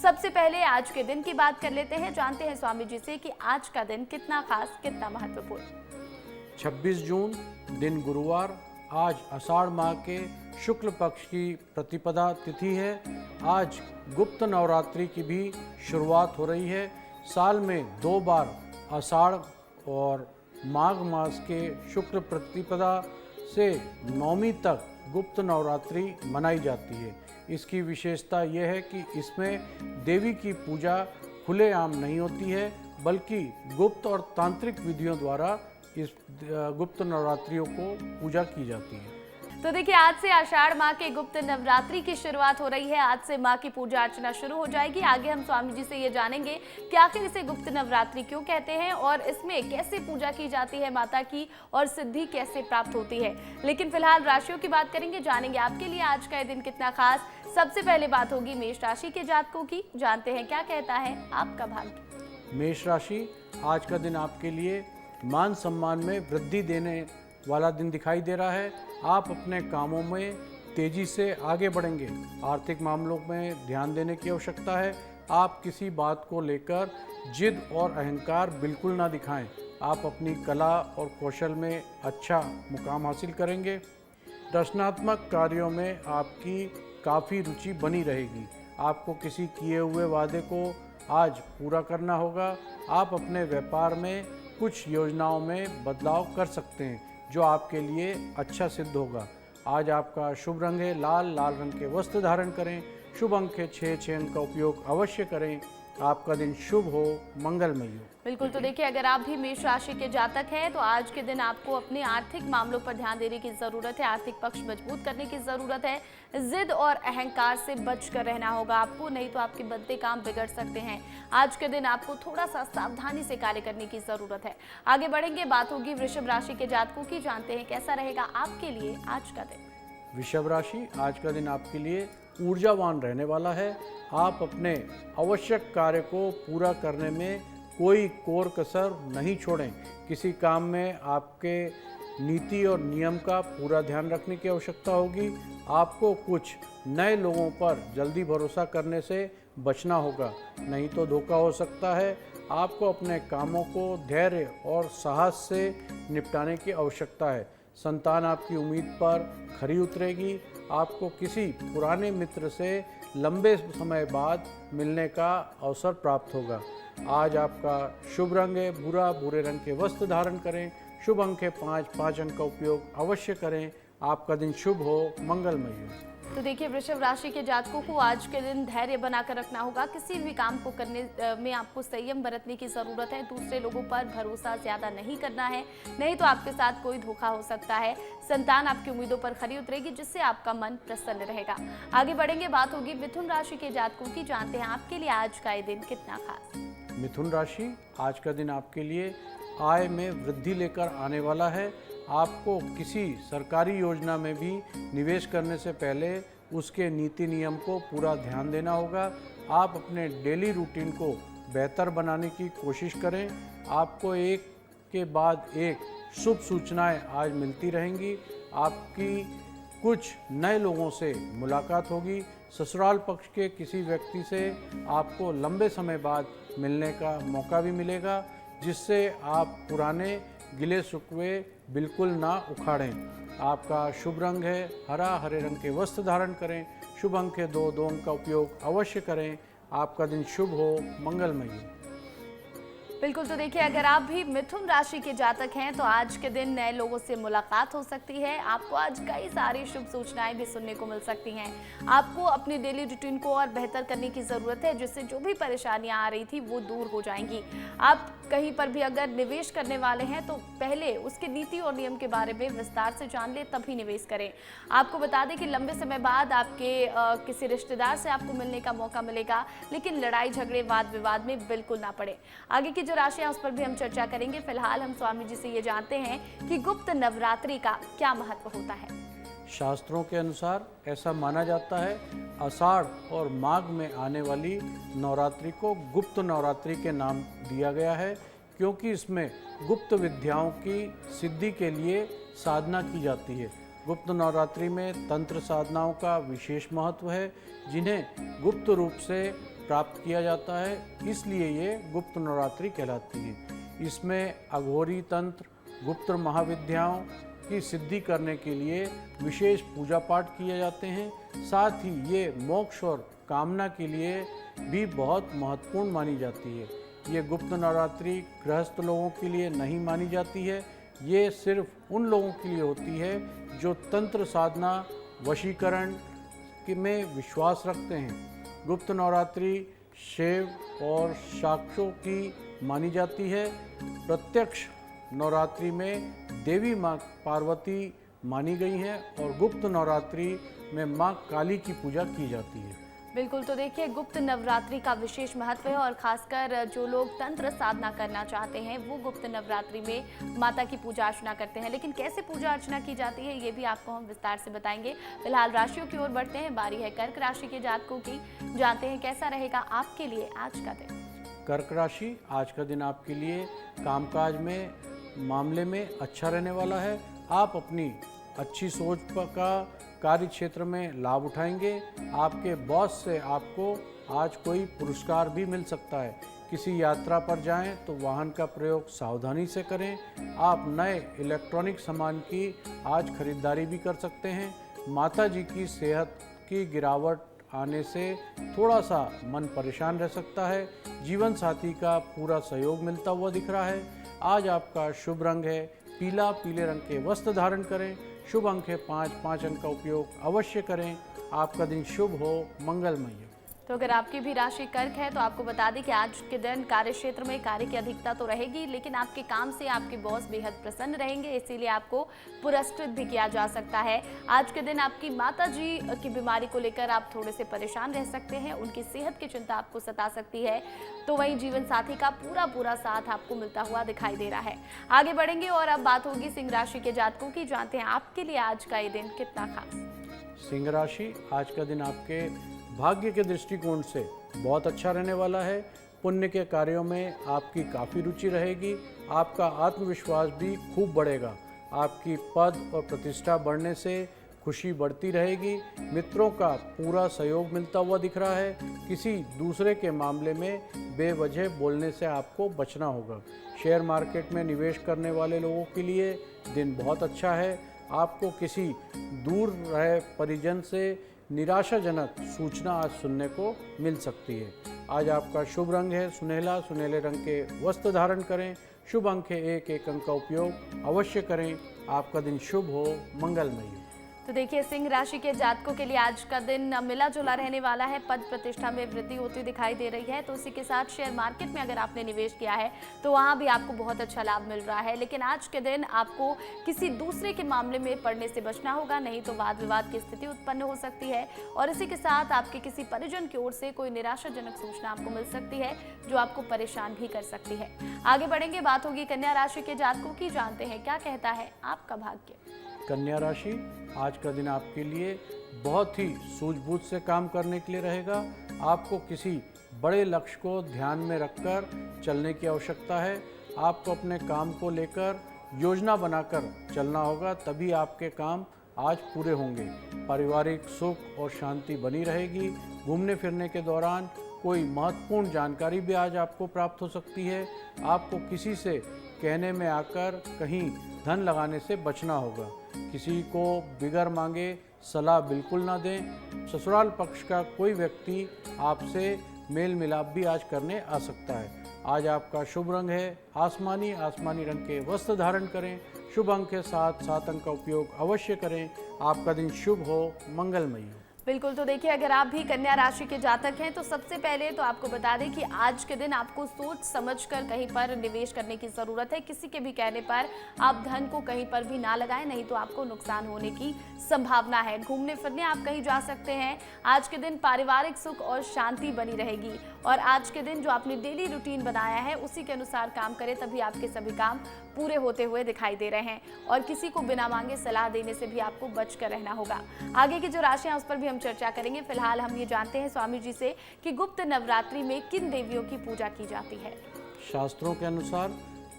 सबसे पहले आज के दिन की बात कर लेते हैं, जानते हैं स्वामी जी से कि आज का दिन कितना खास, कितना महत्वपूर्ण। 26 जून दिन गुरुवार, आज आषाढ़ माह के शुक्ल पक्ष की प्रतिपदा तिथि है। आज गुप्त नवरात्रि की भी शुरुआत हो रही है। साल में 2 बार आषाढ़ और माघ मास के शुक्ल प्रतिपदा से नवमी तक गुप्त नवरात्रि मनाई जाती है। इसकी विशेषता यह है कि इसमें देवी की पूजा खुलेआम नहीं होती है, बल्कि गुप्त और तांत्रिक विधियों द्वारा इस गुप्त नवरात्रियों को पूजा की जाती है। तो देखिए, आज से आषाढ़ माह के गुप्त नवरात्रि की शुरुआत हो रही है। आज से माँ की पूजा अर्चना शुरू हो जाएगी। आगे हम स्वामी जी से ये जानेंगे कि आखिर इसे गुप्त नवरात्रि क्यों कहते हैं और इसमें कैसे पूजा की जाती है माता की और सिद्धि कैसे प्राप्त होती है। लेकिन फिलहाल राशियों की बात करेंगे, जानेंगे आपके लिए आज का दिन कितना खास। सबसे पहले बात होगी मेष राशि के जातकों की, जानते हैं क्या कहता है आपका भाग्य। मेष राशि, आज का दिन आपके लिए मान सम्मान में वृद्धि देने वाला दिन दिखाई दे रहा है। आप अपने कामों में तेजी से आगे बढ़ेंगे। आर्थिक मामलों में ध्यान देने की आवश्यकता है। आप किसी बात को लेकर जिद और अहंकार बिल्कुल ना दिखाएं। आप अपनी कला और कौशल में अच्छा मुकाम हासिल करेंगे। रचनात्मक कार्यों में आपकी काफ़ी रुचि बनी रहेगी। आपको किसी किए हुए वादे को आज पूरा करना होगा। आप अपने व्यापार में कुछ योजनाओं में बदलाव कर सकते हैं, जो आपके लिए अच्छा सिद्ध होगा। आज आपका शुभ रंग है लाल, लाल रंग के वस्त्र धारण करें। शुभ अंक है 6 अंक का उपयोग अवश्य करें। आपका दिन शुभ हो, मंगलमय हो। बिल्कुल, तो देखिए, अगर आप भी मेष राशि के जातक हैं तो आज के दिन आपको अपने आर्थिक मामलों पर ध्यान देने की जरूरत है। आर्थिक पक्ष मजबूत करने की जरूरत है। जिद और अहंकार से बचकर रहना होगा आपको, नहीं तो आपके बनते काम बिगड़ सकते हैं। आज के दिन आपको थोड़ा सा सावधानी से कार्य करने की जरूरत है। आगे बढ़ेंगे, बात होगी वृषभ राशि के जातकों की, जानते हैं कैसा रहेगा आपके लिए आज का दिन। वृषभ राशि, आज का दिन आपके लिए ऊर्जावान रहने वाला है। आप अपने आवश्यक कार्य को पूरा करने में कोई कोर कसर नहीं छोड़ें। किसी काम में आपके नीति और नियम का पूरा ध्यान रखने की आवश्यकता होगी। आपको कुछ नए लोगों पर जल्दी भरोसा करने से बचना होगा, नहीं तो धोखा हो सकता है। आपको अपने कामों को धैर्य और साहस से निपटाने की आवश्यकता है। संतान आपकी उम्मीद पर खरी उतरेगी। आपको किसी पुराने मित्र से लंबे समय बाद मिलने का अवसर प्राप्त होगा। आज आपका शुभ रंग है भूरा, भूरे रंग के वस्त्र धारण करें। शुभ अंक है 5 अंक का उपयोग अवश्य करें। आपका दिन शुभ हो, मंगलमय हो। तो देखिए, वृषभ राशि के जातकों को आज के दिन धैर्य बनाकर रखना होगा। किसी भी काम को करने में आपको संयम बरतने की जरूरत है। दूसरे लोगों पर भरोसा ज्यादा नहीं करना है, नहीं तो आपके साथ कोई धोखा हो सकता है। संतान आपकी उम्मीदों पर खरी उतरेगी, जिससे आपका मन प्रसन्न रहेगा। आगे बढ़ेंगे, बात होगी मिथुन राशि के जातकों की, जानते हैं आपके लिए आज का ये दिन कितना खास। मिथुन राशि, आज का दिन आपके लिए आय में वृद्धि लेकर आने वाला है। आपको किसी सरकारी योजना में भी निवेश करने से पहले उसके नीति नियम को पूरा ध्यान देना होगा। आप अपने डेली रूटीन को बेहतर बनाने की कोशिश करें। आपको एक के बाद एक शुभ सूचनाएं आज मिलती रहेंगी। आपकी कुछ नए लोगों से मुलाकात होगी। ससुराल पक्ष के किसी व्यक्ति से आपको लंबे समय बाद मिलने का मौका भी मिलेगा, जिससे आप पुराने गिले शिकवे बिल्कुल ना उखाड़ें। आपका शुभ रंग है हरा, हरे रंग के वस्त्र धारण करें। शुभ अंक है 2 अंक का उपयोग अवश्य करें। आपका दिन शुभ हो, मंगलमय हो। बिल्कुल, तो देखिए, अगर आप भी मिथुन राशि के जातक हैं तो आज के दिन नए लोगों से मुलाकात हो सकती है। आपको आज कई सारी शुभ सूचनाएं भी सुनने को मिल सकती हैं। आपको अपनी डेली रूटीन को और बेहतर करने की ज़रूरत है, जिससे जो भी परेशानियां आ रही थी वो दूर हो जाएंगी। आप कहीं पर भी अगर निवेश करने वाले हैं तो पहले उसके नीति और नियम के बारे में विस्तार से जान ले, तभी निवेश करें। आपको बता दें कि लंबे समय बाद आपके किसी रिश्तेदार से आपको मिलने का मौका मिलेगा, लेकिन लड़ाई झगड़े वाद विवाद में बिल्कुल ना पड़े। आगे की जो राशियां उस पर भी हम चर्चा करेंगे। फिलहाल हम स्वामी जी से ये जानते हैं कि गुप्त नवरात्रि का क्या महत्व होता है। शास्त्रों के अनुसार ऐसा माना जाता है, आषाढ़ और माघ में आने वाली नवरात्रि को गुप्त नवरात्रि के नाम दिया गया है, क्योंकि इसमें गुप्त विद्याओं की सिद्धि के लिए साधना की जाती है। गुप्त नवरात्रि में तंत्र साधनाओं का विशेष महत्व है, जिन्हें गुप्त रूप से प्राप्त किया जाता है, इसलिए ये गुप्त नवरात्रि कहलाती है। इसमें अघोरी तंत्र, गुप्त महाविद्याओं की सिद्धि करने के लिए विशेष पूजा पाठ किए जाते हैं। साथ ही ये मोक्ष और कामना के लिए भी बहुत महत्वपूर्ण मानी जाती है। ये गुप्त नवरात्रि गृहस्थ लोगों के लिए नहीं मानी जाती है। ये सिर्फ उन लोगों के लिए होती है जो तंत्र साधना, वशीकरण में विश्वास रखते हैं। गुप्त नवरात्रि शैव और शाक्तों की मानी जाती है। प्रत्यक्ष नवरात्रि में देवी माँ पार्वती मानी गई हैं और गुप्त नवरात्रि में माँ काली की पूजा की जाती है। बिल्कुल, तो देखिए गुप्त नवरात्रि का विशेष महत्व है और खासकर जो लोग तंत्र साधना करना चाहते हैं वो गुप्त नवरात्रि में माता की पूजा अर्चना करते हैं। लेकिन कैसे पूजा अर्चना की जाती है ये भी आपको हम विस्तार से बताएंगे। फिलहाल राशियों की ओर बढ़ते हैं, बारी है कर्क राशि के जातकों की। जानते हैं कैसा रहेगा आपके लिए आज का दिन। कर्क राशि, आज का दिन आपके लिए कामकाज में मामले में अच्छा रहने वाला है। आप अपनी अच्छी सोच का कार्य क्षेत्र में लाभ उठाएंगे। आपके बॉस से आपको आज कोई पुरस्कार भी मिल सकता है। किसी यात्रा पर जाएं तो वाहन का प्रयोग सावधानी से करें। आप नए इलेक्ट्रॉनिक सामान की आज खरीदारी भी कर सकते हैं। माता जी की सेहत की गिरावट आने से थोड़ा सा मन परेशान रह सकता है। जीवन साथी का पूरा सहयोग मिलता हुआ दिख रहा है। आज आपका शुभ रंग है पीला, पीले रंग के वस्त्र धारण करें। शुभ अंक है 5 अंक का उपयोग अवश्य करें। आपका दिन शुभ हो, मंगलमय हो। तो अगर आपकी भी राशि कर्क है तो आपको बता दें कि आज के दिन कार्य क्षेत्र में कार्य की अधिकता तो रहेगी, लेकिन आपके काम से आपके बॉस बेहद प्रसन्न रहेंगे, इसीलिए आपको पुरस्कृत भी किया जा सकता है। आज के दिन आपकी माता जी की बीमारी को लेकर आप थोड़े से परेशान रह सकते हैं, उनकी सेहत की चिंता आपको सता सकती है। तो वहीं जीवन साथी का पूरा साथ आपको मिलता हुआ दिखाई दे रहा है। आगे बढ़ेंगे और अब बात होगी सिंह राशि के जातकों की। जानते हैं आपके लिए आज का ये दिन कितना खास। सिंह राशि, आज का दिन आपके भाग्य के दृष्टिकोण से बहुत अच्छा रहने वाला है। पुण्य के कार्यों में आपकी काफ़ी रुचि रहेगी। आपका आत्मविश्वास भी खूब बढ़ेगा। आपकी पद और प्रतिष्ठा बढ़ने से खुशी बढ़ती रहेगी। मित्रों का पूरा सहयोग मिलता हुआ दिख रहा है। किसी दूसरे के मामले में बेवजह बोलने से आपको बचना होगा। शेयर मार्केट में निवेश करने वाले लोगों के लिए दिन बहुत अच्छा है। आपको किसी दूर रहे परिजन से निराशाजनक सूचना आज सुनने को मिल सकती है। आज आपका शुभ रंग है सुनहला, सुनहले रंग के वस्त्र धारण करें। शुभ अंक है 1 अंक का उपयोग अवश्य करें। आपका दिन शुभ हो, मंगलमय हो। तो देखिए सिंह राशि के जातकों के लिए आज का दिन मिला जुला रहने वाला है। पद प्रतिष्ठा में वृद्धि होती दिखाई दे रही है। तो इसी के साथ शेयर मार्केट में अगर आपने निवेश किया है तो वहां भी आपको बहुत अच्छा लाभ मिल रहा है। लेकिन आज के दिन आपको किसी दूसरे के मामले में पड़ने से बचना होगा, नहीं तो वाद विवाद की स्थिति उत्पन्न हो सकती है। और इसी के साथ आपके किसी परिजन की ओर से कोई निराशाजनक सूचना आपको मिल सकती है जो आपको परेशान भी कर सकती है। आगे बढ़ेंगे, बात होगी कन्या राशि के जातकों की। जानते हैं क्या कहता है आपका भाग्य। कन्या राशि, आज का दिन आपके लिए बहुत ही सूझबूझ से काम करने के लिए रहेगा। आपको किसी बड़े लक्ष्य को ध्यान में रखकर चलने की आवश्यकता है। आपको अपने काम को लेकर योजना बनाकर चलना होगा, तभी आपके काम आज पूरे होंगे। पारिवारिक सुख और शांति बनी रहेगी। घूमने फिरने के दौरान कोई महत्वपूर्ण जानकारी भी आज आपको प्राप्त हो सकती है। आपको किसी से कहने में आकर कहीं धन लगाने से बचना होगा। किसी को बिगर मांगे सलाह बिल्कुल ना दें। ससुराल पक्ष का कोई व्यक्ति आपसे मेल मिलाप भी आज करने आ सकता है। आज आपका शुभ रंग है आसमानी, आसमानी रंग के वस्त्र धारण करें। शुभ अंक के साथ 7 अंक का उपयोग अवश्य करें। आपका दिन शुभ हो, मंगलमय हो। बिल्कुल, तो देखिए अगर आप भी कन्या राशि के जातक हैं तो सबसे पहले तो आपको बता दें कि आज के दिन आपको सोच समझकर कहीं पर निवेश करने की ज़रूरत है। किसी के भी कहने पर आप धन को कहीं पर भी ना लगाएं, नहीं तो आपको नुकसान होने की संभावना है। घूमने फिरने आप कहीं जा सकते हैं। आज के दिन पारिवारिक सुख और शांति बनी रहेगी और आज के दिन जो आपने डेली रूटीन बनाया है उसी के अनुसार काम करें, तभी आपके सभी काम पूरे होते हुए दिखाई दे रहे हैं। और किसी को बिना मांगे सलाह देने से भी आपको बच कर रहना होगा। आगे की जो राशियां उस पर भी हम चर्चा करेंगे। फिलहाल हम ये जानते हैं स्वामी जी से कि गुप्त नवरात्रि में किन देवियों की पूजा की जाती है। शास्त्रों के अनुसार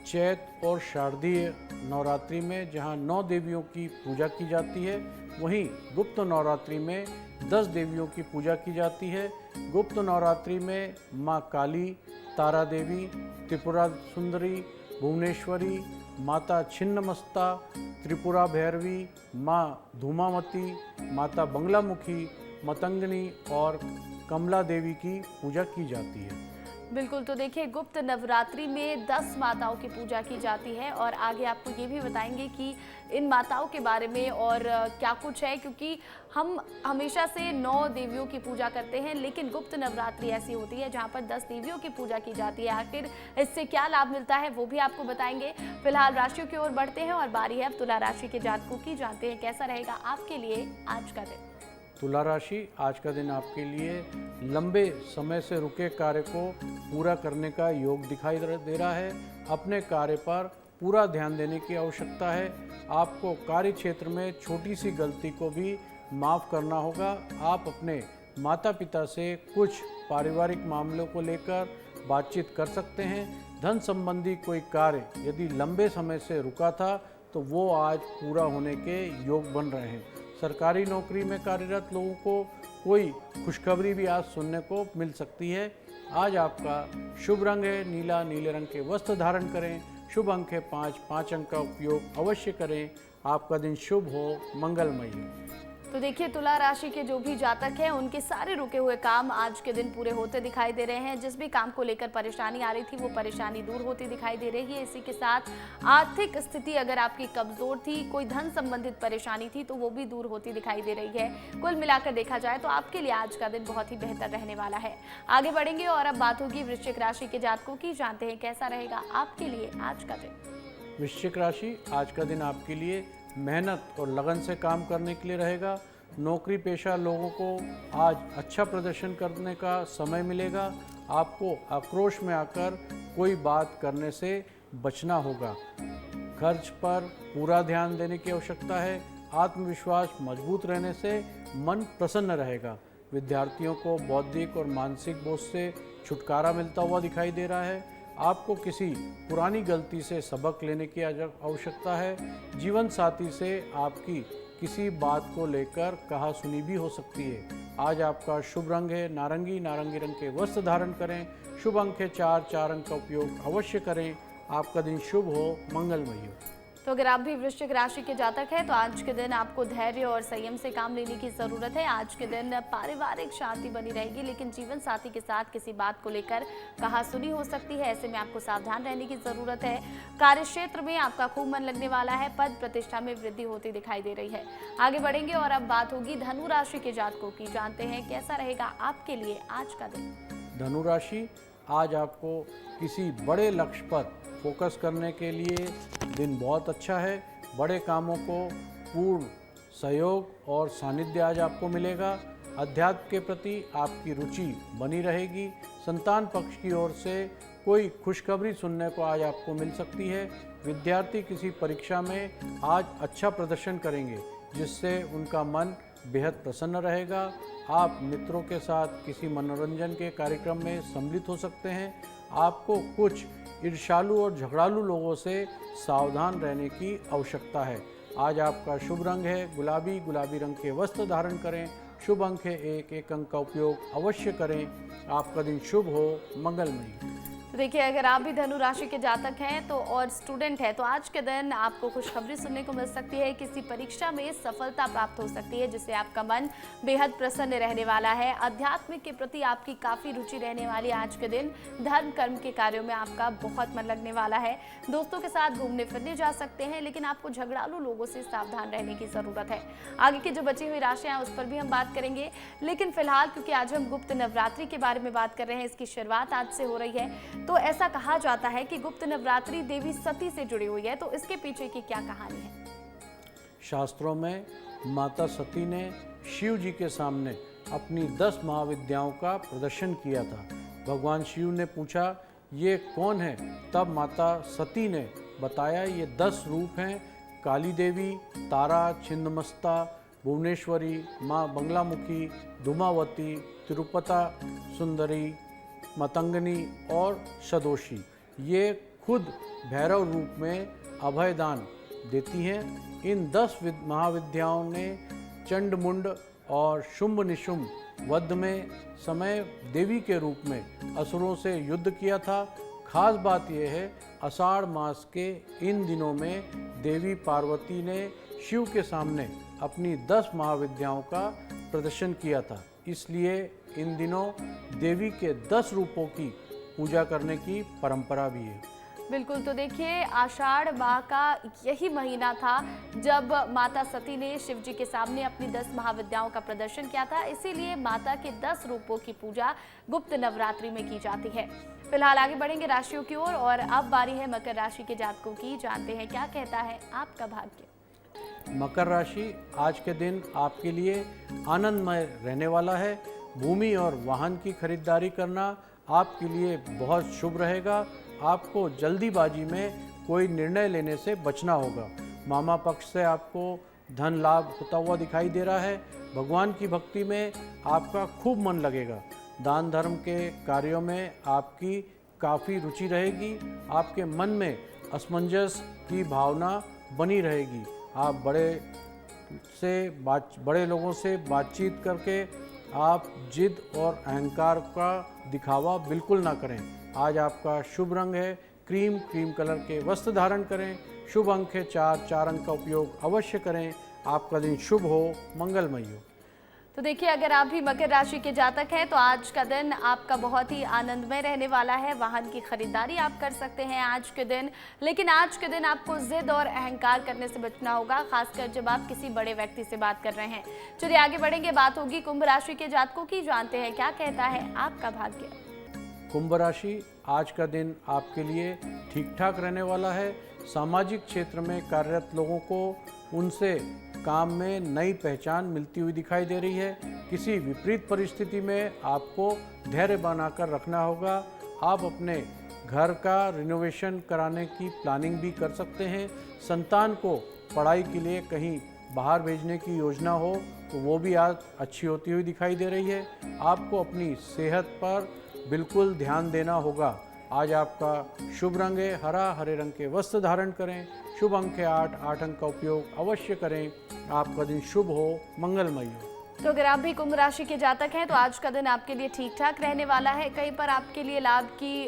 चैत और शारदीय नवरात्रि में जहाँ 9 देवियों की पूजा की जाती है, वहीं गुप्त नवरात्रि में 10 देवियों की पूजा की जाती है। गुप्त नवरात्रि में माँ काली, तारा देवी, त्रिपुरा सुंदरी, भुवनेश्वरी, माता छिन्नमस्ता, त्रिपुरा भैरवी, माँ धूमावती, माता बंगलामुखी, मतंगनी और कमला देवी की पूजा की जाती है। बिल्कुल, तो देखिए गुप्त नवरात्रि में 10 माताओं की पूजा की जाती है और आगे आपको ये भी बताएंगे कि इन माताओं के बारे में और क्या कुछ है, क्योंकि हम हमेशा से 9 देवियों की पूजा करते हैं, लेकिन गुप्त नवरात्रि ऐसी होती है जहां पर 10 देवियों की पूजा की जाती है। आखिर इससे क्या लाभ मिलता है वो भी आपको बताएंगे। फिलहाल राशियों की ओर बढ़ते हैं और बारी है अब तुला राशि के जातकों की। जानते हैं कैसा रहेगा आपके लिए आज का दिन। तुला राशि, आज का दिन आपके लिए लंबे समय से रुके कार्य को पूरा करने का योग दिखाई दे रहा है। अपने कार्य पर पूरा ध्यान देने की आवश्यकता है। आपको कार्य क्षेत्र में छोटी सी गलती को भी माफ़ करना होगा। आप अपने माता पिता से कुछ पारिवारिक मामलों को लेकर बातचीत कर सकते हैं। धन संबंधी कोई कार्य यदि लंबे समय से रुका था तो वो आज पूरा होने के योग बन रहे हैं। सरकारी नौकरी में कार्यरत लोगों को कोई खुशखबरी भी आज सुनने को मिल सकती है। आज आपका शुभ रंग है नीला, नीले रंग के वस्त्र धारण करें। शुभ अंक है 5, 5 अंक का उपयोग अवश्य करें। आपका दिन शुभ हो, मंगलमय हो। तो देखिए तुला राशि के जो भी जातक हैं उनके सारे रुके हुए काम आज के दिन पूरे होते दिखाई दे रहे हैं। जिस भी काम को लेकर परेशानी आ रही थी वो परेशानी दूर होती दिखाई दे रही है। इसी के साथ आर्थिक स्थिति अगर आपकी कमजोर थी, कोई धन संबंधित परेशानी थी तो वो भी दूर होती दिखाई दे रही है। कुल मिलाकर देखा जाए तो आपके लिए आज का दिन बहुत ही बेहतर रहने वाला है। आगे बढ़ेंगे और अब बात होगी वृश्चिक राशि के जातकों की। जानते हैं कैसा रहेगा आपके लिए आज का दिन। वृश्चिक राशि, आज का दिन आपके लिए मेहनत और लगन से काम करने के लिए रहेगा। नौकरी पेशा लोगों को आज अच्छा प्रदर्शन करने का समय मिलेगा। आपको आक्रोश में आकर कोई बात करने से बचना होगा। खर्च पर पूरा ध्यान देने की आवश्यकता है। आत्मविश्वास मजबूत रहने से मन प्रसन्न रहेगा। विद्यार्थियों को बौद्धिक और मानसिक बोझ से छुटकारा मिलता हुआ दिखाई दे रहा है। आपको किसी पुरानी गलती से सबक लेने की आवश्यकता है। जीवन साथी से आपकी किसी बात को लेकर कहासुनी भी हो सकती है। आज आपका शुभ रंग है नारंगी, नारंगी रंग के वस्त्र धारण करें। शुभ अंक है 4, 4 अंक का उपयोग अवश्य करें। आपका दिन शुभ हो, मंगलमय हो। तो अगर आप भी वृश्चिक राशि के जातक हैं तो आज के दिन आपको धैर्य और संयम से काम लेने की जरूरत है। आज के दिन पारिवारिक शांति बनी रहेगी, लेकिन जीवन साथी के साथ किसी बात को लेकर कहासुनी हो सकती है। ऐसे में आपको सावधान रहने की जरूरत है। कार्य क्षेत्र में आपका खूब मन लगने वाला है। पद प्रतिष्ठा में वृद्धि होती दिखाई दे रही है। आगे बढ़ेंगे और अब बात होगी धनु राशि के जातकों की। जानते हैं कैसा रहेगा आपके लिए आज का दिन। धनु राशि, आज आपको किसी बड़े लक्ष्य पर फोकस करने के लिए दिन बहुत अच्छा है। बड़े कामों को पूर्ण सहयोग और सानिध्य आज आपको मिलेगा। अध्यात्म के प्रति आपकी रुचि बनी रहेगी। संतान पक्ष की ओर से कोई खुशखबरी सुनने को आज आपको मिल सकती है। विद्यार्थी किसी परीक्षा में आज अच्छा प्रदर्शन करेंगे, जिससे उनका मन बेहद प्रसन्न रहेगा। आप मित्रों के साथ किसी मनोरंजन के कार्यक्रम में सम्मिलित हो सकते हैं। आपको कुछ ईर्ष्यालु और झगड़ालू लोगों से सावधान रहने की आवश्यकता है। आज आपका शुभ रंग है गुलाबी, गुलाबी रंग के वस्त्र धारण करें। शुभ अंक है 1, 1 अंक का उपयोग अवश्य करें। आपका दिन शुभ हो, मंगलमय। तो देखिए अगर आप भी धनु राशि के जातक हैं तो और स्टूडेंट हैं तो आज के दिन आपको खुशखबरी सुनने को मिल सकती है। किसी परीक्षा में सफलता प्राप्त हो सकती है, जिससे आपका मन बेहद प्रसन्न रहने वाला है। आध्यात्मिक के प्रति आपकी काफ़ी रुचि रहने वाली आज के दिन। धर्म कर्म के कार्यों में आपका बहुत मन लगने वाला है। दोस्तों के साथ घूमने फिरने जा सकते हैं, लेकिन आपको झगड़ालू लोगों से सावधान रहने की ज़रूरत है। आगे की जो बची हुई राशियाँ हैं उस पर भी हम बात करेंगे, लेकिन फिलहाल क्योंकि आज हम गुप्त नवरात्रि के बारे में बात कर रहे हैं, इसकी शुरुआत आज से हो रही है, तो ऐसा कहा जाता है कि गुप्त नवरात्रि देवी सती से जुड़ी हुई है। तो इसके पीछे की क्या कहानी है? शास्त्रों में माता सती ने शिव जी के सामने अपनी 10 महाविद्याओं का प्रदर्शन किया था। भगवान शिव ने पूछा, ये कौन है? तब माता सती ने बताया, ये 10 रूप हैं। काली देवी, तारा, छिन्नमस्ता, भुवनेश्वरी, माँ बंगलामुखी, धूमावती, तिरुपता सुंदरी, मतंगनी और सदोषी। ये खुद भैरव रूप में अभयदान देती हैं। इन 10 महाविद्याओं ने चंड मुंड और शुंभ निशुंभ वध में समय देवी के रूप में असुरों से युद्ध किया था। खास बात यह है, आषाढ़ मास के इन दिनों में देवी पार्वती ने शिव के सामने अपनी 10 महाविद्याओं का प्रदर्शन किया था। इसलिए इन दिनों देवी के 10 रूपों की पूजा करने की परंपरा भी है। बिल्कुल, तो देखिए आषाढ़ माह का यही महीना था जब माता सती ने शिव जी के सामने अपनी 10 महाविद्याओं का प्रदर्शन किया था। इसीलिए माता के 10 रूपों की पूजा गुप्त नवरात्रि में की जाती है। फिलहाल आगे बढ़ेंगे राशियों की ओर और अब बारी है मकर राशि के जातकों की। जानते हैं क्या कहता है आपका भाग्य। मकर राशि आज के दिन आपके लिए आनंदमय रहने वाला है। भूमि और वाहन की खरीदारी करना आपके लिए बहुत शुभ रहेगा। आपको जल्दीबाजी में कोई निर्णय लेने से बचना होगा। मामा पक्ष से आपको धन लाभ होता हुआ दिखाई दे रहा है। भगवान की भक्ति में आपका खूब मन लगेगा। दान धर्म के कार्यों में आपकी काफ़ी रुचि रहेगी। आपके मन में असमंजस की भावना बनी रहेगी। आप बड़े लोगों से बातचीत करके आप जिद और अहंकार का दिखावा बिल्कुल ना करें। आज आपका शुभ रंग है क्रीम कलर के वस्त्र धारण करें। शुभ अंक है 4 अंक का उपयोग अवश्य करें। आपका दिन शुभ हो, मंगलमय हो। तो देखिए अगर आप भी मकर राशि के जातक हैं तो आज का दिन आपका बहुत ही आनंदमय रहने वाला है। वाहन की खरीदारी आप कर सकते हैं आज के दिन, लेकिन आज के दिन आपको जिद और अहंकार करने से बचना होगा, खासकर जब आप किसी बड़े व्यक्ति से बात कर रहे हैं। चलिए आगे बढ़ेंगे, बात होगी कुंभ राशि के जातकों की। जानते हैं क्या कहता है आपका भाग्य। कुंभ राशि आज का दिन आपके लिए ठीक ठाक रहने वाला है। सामाजिक क्षेत्र में कार्यरत लोगों को उनसे काम में नई पहचान मिलती हुई दिखाई दे रही है। किसी विपरीत परिस्थिति में आपको धैर्य बनाकर रखना होगा। आप अपने घर का रिनोवेशन कराने की प्लानिंग भी कर सकते हैं। संतान को पढ़ाई के लिए कहीं बाहर भेजने की योजना हो तो वो भी आज अच्छी होती हुई दिखाई दे रही है। आपको अपनी सेहत पर बिल्कुल ध्यान देना होगा। आज आपका शुभ रंग है हरे रंग के वस्त्र धारण करें। शुभ अंक है 8 अंक का उपयोग अवश्य करें। आपका दिन शुभ हो, मंगलमय हो। तो अगर आप भी कुंभ राशि के जातक हैं तो आज का दिन आपके लिए ठीक ठाक रहने वाला है। कहीं पर आपके लिए लाभ की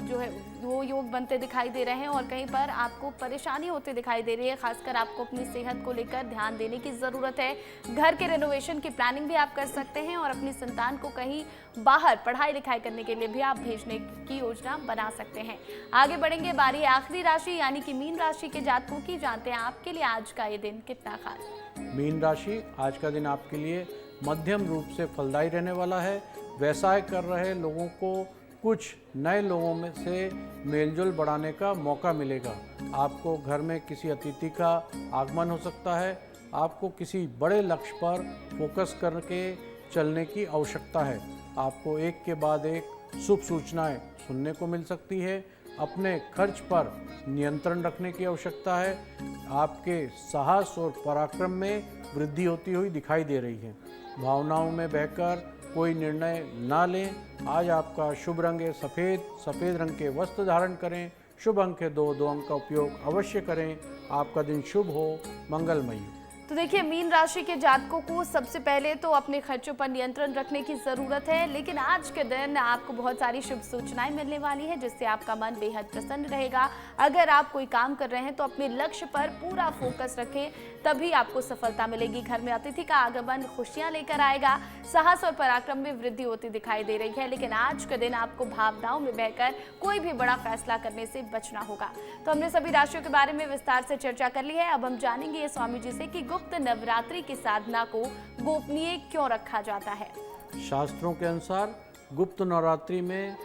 जो है वो योग बनते दिखाई दे रहे हैं और कहीं पर आपको परेशानी होती दिखाई दे रही है। खासकर आपको अपनी सेहत को लेकर ध्यान देने की ज़रूरत है। घर के रेनोवेशन की प्लानिंग भी आप कर सकते हैं और अपनी संतान को कहीं बाहर पढ़ाई लिखाई करने के लिए भी आप भेजने की योजना बना सकते हैं। आगे बढ़ेंगे, बारी आखिरी राशि यानी कि मीन राशि के जातकों की। जानते हैं आपके लिए आज का ये दिन कितना खास। मीन राशि आज का दिन आपके लिए मध्यम रूप से फलदायी रहने वाला है। व्यवसाय कर रहे लोगों को कुछ नए लोगों में से मेलजोल बढ़ाने का मौका मिलेगा। आपको घर में किसी अतिथि का आगमन हो सकता है। आपको किसी बड़े लक्ष्य पर फोकस करके चलने की आवश्यकता है। आपको एक के बाद एक शुभ सूचनाएं सुनने को मिल सकती है। अपने खर्च पर नियंत्रण रखने की आवश्यकता है। आपके साहस और पराक्रम में वृद्धि होती हुई दिखाई दे रही है। भावनाओं में बहकर कोई निर्णय ना लें। आज आपका शुभ रंग है सफ़ेद रंग के वस्त्र धारण करें। शुभ अंक है 2 अंक का उपयोग अवश्य करें। आपका दिन शुभ हो, मंगलमय हो। तो देखिए मीन राशि के जातकों को सबसे पहले तो अपने खर्चों पर नियंत्रण रखने की ज़रूरत है, लेकिन आज के दिन आपको बहुत सारी शुभ सूचनाएं मिलने वाली है जिससे आपका मन बेहद प्रसन्न रहेगा। अगर आप कोई काम कर रहे हैं तो अपने लक्ष्य पर पूरा फोकस रखें, तभी आपको सफलता मिलेगी। घर में अतिथि का आगमन खुशियां लेकर आएगा। साहस और पराक्रम में वृद्धि होती दिखाई दे रही है, लेकिन आज के दिन आपको भावनाओं में बहकर कोई भी बड़ा फैसला करने से बचना होगा। तो हमने सभी राशियों के बारे में विस्तार से चर्चा कर ली है। अब हम जानेंगे ये स्वामी जी से कि गुप्त नवरात्रि की साधना को गोपनीय क्यों रखा जाता है। शास्त्रों के अनुसार गुप्त नवरात्रि में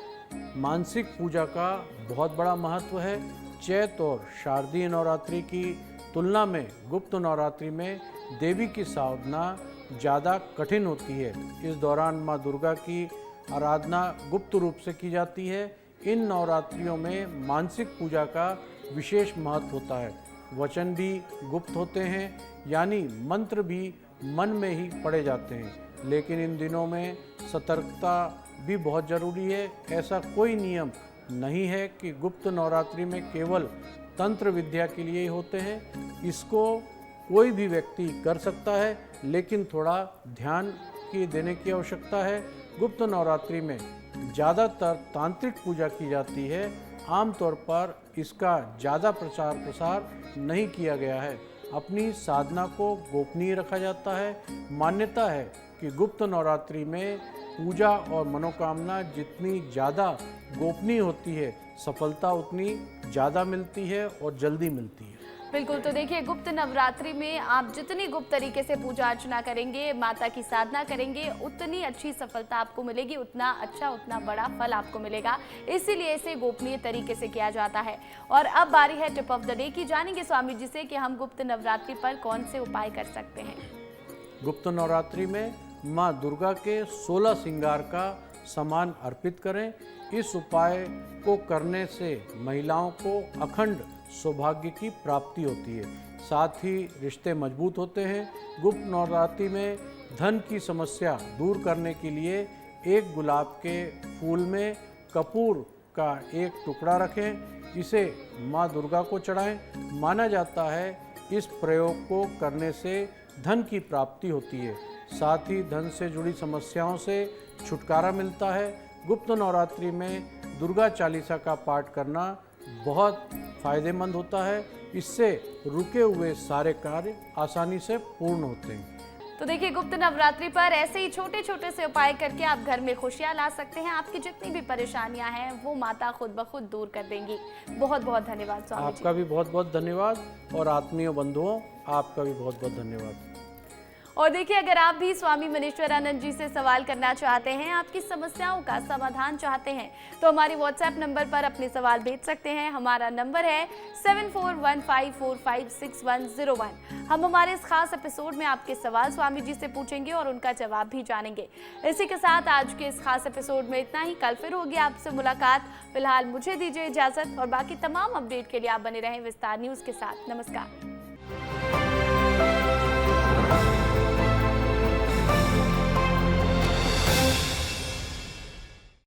मानसिक पूजा का बहुत बड़ा महत्व है। चैत और शारदीय नवरात्रि की तुलना में गुप्त नवरात्रि में देवी की साधना ज़्यादा कठिन होती है। इस दौरान माँ दुर्गा की आराधना गुप्त रूप से की जाती है। इन नवरात्रियों में मानसिक पूजा का विशेष महत्व होता है। वचन भी गुप्त होते हैं, यानी मंत्र भी मन में ही पढ़े जाते हैं। लेकिन इन दिनों में सतर्कता भी बहुत ज़रूरी है। ऐसा कोई नियम नहीं है कि गुप्त नवरात्रि में केवल तंत्र विद्या के लिए ही होते हैं। इसको कोई भी व्यक्ति कर सकता है, लेकिन थोड़ा ध्यान की देने की आवश्यकता है। गुप्त नवरात्रि में ज़्यादातर तांत्रिक पूजा की जाती है। आमतौर पर इसका ज़्यादा प्रचार प्रसार नहीं किया गया है। अपनी साधना को गोपनीय रखा जाता है। मान्यता है कि गुप्त नवरात्रि में पूजा और मनोकामना जितनी ज़्यादा गोपनीय होती है, सफलता उतनी ज़्यादा मिलती है और जल्दी मिलती है। बिल्कुल, तो देखिए गुप्त नवरात्रि में आप जितनी गुप्त तरीके से पूजा अर्चना करेंगे, माता की साधना करेंगे, उतनी अच्छी सफलता आपको मिलेगी, उतना अच्छा, उतना बड़ा फल आपको मिलेगा। इसीलिए इसे गोपनीय तरीके से किया जाता है। और अब बारी है टिप ऑफ द डे की। जानेंगे स्वामी जी से कि हम गुप्त नवरात्रि पर कौन से उपाय कर सकते हैं। गुप्त नवरात्रि में माँ दुर्गा के 16 श्रृंगार का सामान अर्पित करें। इस उपाय को करने से महिलाओं को अखंड सौभाग्य की प्राप्ति होती है, साथ ही रिश्ते मजबूत होते हैं। गुप्त नवरात्रि में धन की समस्या दूर करने के लिए एक गुलाब के फूल में कपूर का एक टुकड़ा रखें, इसे माँ दुर्गा को चढ़ाएं। माना जाता है इस प्रयोग को करने से धन की प्राप्ति होती है, साथ ही धन से जुड़ी समस्याओं से छुटकारा मिलता है। गुप्त नवरात्रि में दुर्गा चालीसा का पाठ करना बहुत फायदेमंद होता है। इससे रुके हुए सारे कार्य आसानी से पूर्ण होते हैं। तो देखिए गुप्त नवरात्रि पर ऐसे ही छोटे छोटे से उपाय करके आप घर में खुशियां ला सकते हैं। आपकी जितनी भी परेशानियां हैं वो माता खुद ब खुद दूर कर देंगी। बहुत बहुत धन्यवाद स्वामी जी। आपका भी बहुत बहुत धन्यवाद और आत्मीय बंधुओं आपका भी बहुत बहुत धन्यवाद। और देखिए अगर आप भी स्वामी मनीश्वरानंद जी से सवाल करना चाहते हैं, आपकी समस्याओं का समाधान चाहते हैं, तो हमारे व्हाट्सएप नंबर पर अपने सवाल भेज सकते हैं। हमारा नंबर है 7415456101। हम हमारे इस खास एपिसोड में आपके सवाल स्वामी जी से पूछेंगे और उनका जवाब भी जानेंगे। इसी के साथ आज के इस खास एपिसोड में इतना ही। कल फिर होगी आपसे मुलाकात। फिलहाल मुझे दीजिए इजाजत और बाकी तमाम अपडेट के लिए आप बने रहें विस्तार न्यूज के साथ। नमस्कार।